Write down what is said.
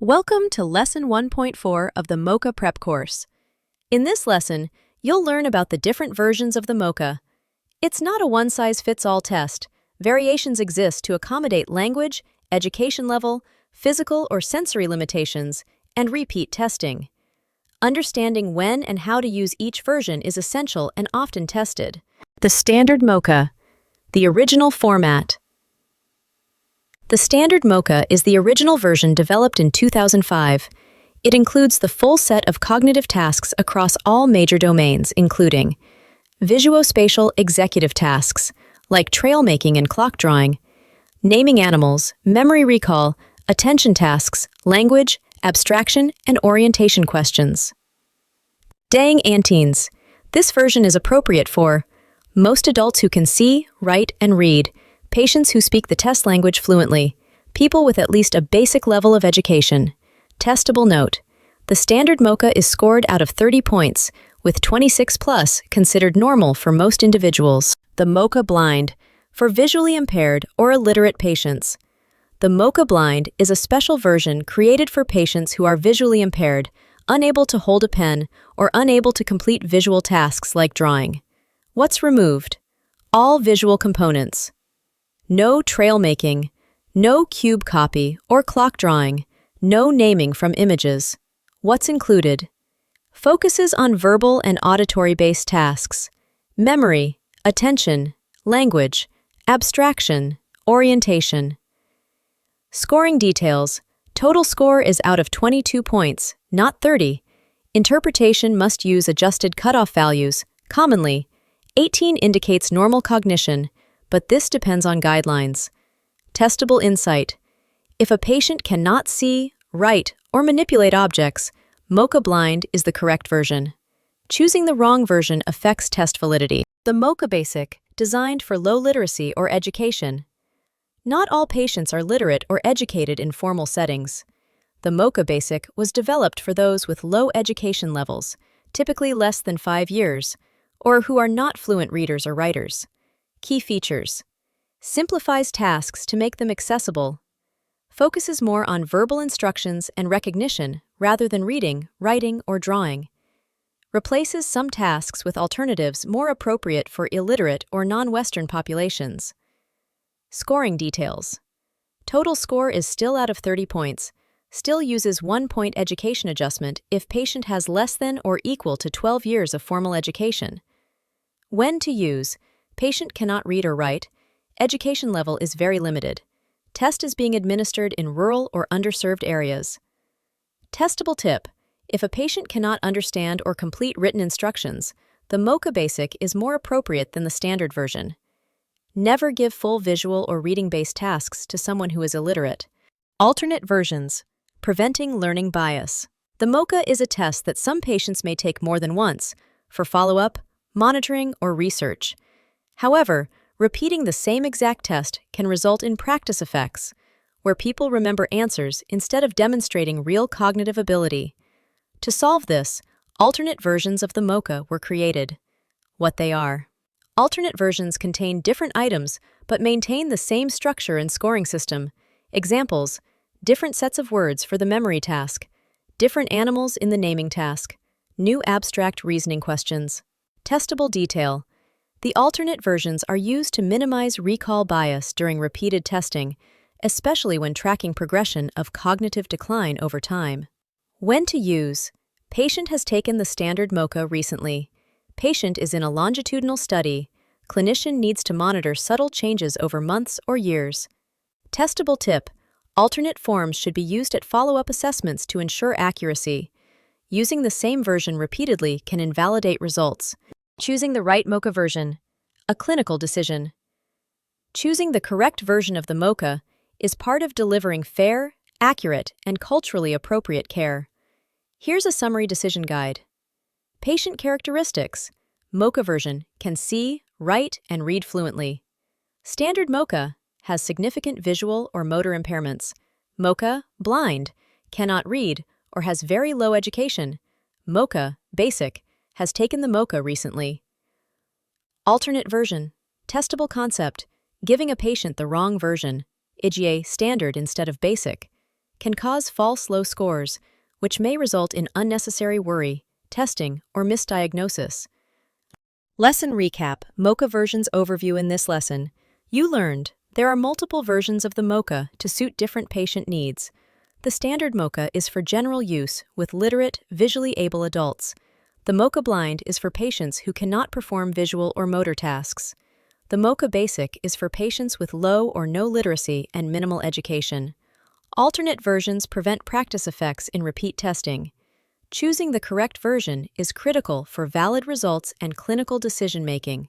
Welcome to Lesson 1.4 of the MoCA Prep course. In this lesson, you'll learn about the different versions of the MoCA. It's not a one-size-fits-all test. Variations exist to accommodate language, education level, physical or sensory limitations, and repeat testing. Understanding when and how to use each version is essential and often tested. The standard MoCA, the original format. The standard MoCA is the original version developed in 2005. It includes the full set of cognitive tasks across all major domains, including visuospatial executive tasks, like trail making and clock drawing, naming animals, memory recall, attention tasks, language, abstraction, and orientation questions. Dang Anteens. This version is appropriate for most adults who can see, write, and read, patients who speak the test language fluently, people with at least a basic level of education. Testable note: the standard MoCA is scored out of 30 points, with 26 plus considered normal for most individuals. The MoCA Blind, for visually impaired or illiterate patients. The MoCA Blind is a special version created for patients who are visually impaired, unable to hold a pen, or unable to complete visual tasks like drawing. What's removed? All visual components. No trail making, no cube copy or clock drawing, no naming from images. What's included? Focuses on verbal and auditory-based tasks, memory, attention, language, abstraction, orientation. Scoring details: total score is out of 22 points, not 30. Interpretation must use adjusted cutoff values. Commonly, 18 indicates normal cognition, but this depends on guidelines. Testable insight: if a patient cannot see, write, or manipulate objects, MoCA Blind is the correct version. Choosing the wrong version affects test validity. The MoCA Basic, designed for low literacy or education. Not all patients are literate or educated in formal settings. The MoCA Basic was developed for those with low education levels, typically less than 5 years, or who are not fluent readers or writers. Key features: simplifies tasks to make them accessible, focuses more on verbal instructions and recognition rather than reading, writing, or drawing, replaces some tasks with alternatives more appropriate for illiterate or non-Western populations. Scoring details: total score is still out of 30 points, still uses 1-point education adjustment if patient has less than or equal to 12 years of formal education. When to use: patient cannot read or write, education level is very limited. Test is being administered in rural or underserved areas. Testable tip: if a patient cannot understand or complete written instructions, the MoCA Basic is more appropriate than the standard version. Never give full visual or reading-based tasks to someone who is illiterate. Alternate versions: preventing learning bias. The MoCA is a test that some patients may take more than once, for follow-up, monitoring, or research. However, repeating the same exact test can result in practice effects, where people remember answers instead of demonstrating real cognitive ability. To solve this, alternate versions of the MoCA were created. What they are: alternate versions contain different items but maintain the same structure and scoring system. Examples: different sets of words for the memory task, different animals in the naming task, new abstract reasoning questions. Testable detail: the alternate versions are used to minimize recall bias during repeated testing, especially when tracking progression of cognitive decline over time. When to use: patient has taken the standard MoCA recently. Patient is in a longitudinal study. Clinician needs to monitor subtle changes over months or years. Testable tip: alternate forms should be used at follow-up assessments to ensure accuracy. Using the same version repeatedly can invalidate results. Choosing the right MoCA version: a clinical decision. Choosing the correct version of the MoCA is part of delivering fair, accurate, and culturally appropriate care. Here's a summary decision guide. Patient characteristics: MoCA version can see, write, and read fluently. Standard MoCA has significant visual or motor impairments. MoCA Blind cannot read or has very low education. MoCA Basic has taken the MoCA recently. Alternate version: testable concept, giving a patient the wrong version, e.g. standard instead of basic, can cause false low scores, which may result in unnecessary worry, testing, or misdiagnosis. Lesson Recap, MoCA Versions Overview. In this lesson, you learned there are multiple versions of the MoCA to suit different patient needs. The standard MoCA is for general use with literate, visually able adults. The MoCA Blind is for patients who cannot perform visual or motor tasks. The MoCA Basic is for patients with low or no literacy and minimal education. Alternate versions prevent practice effects in repeat testing. Choosing the correct version is critical for valid results and clinical decision-making.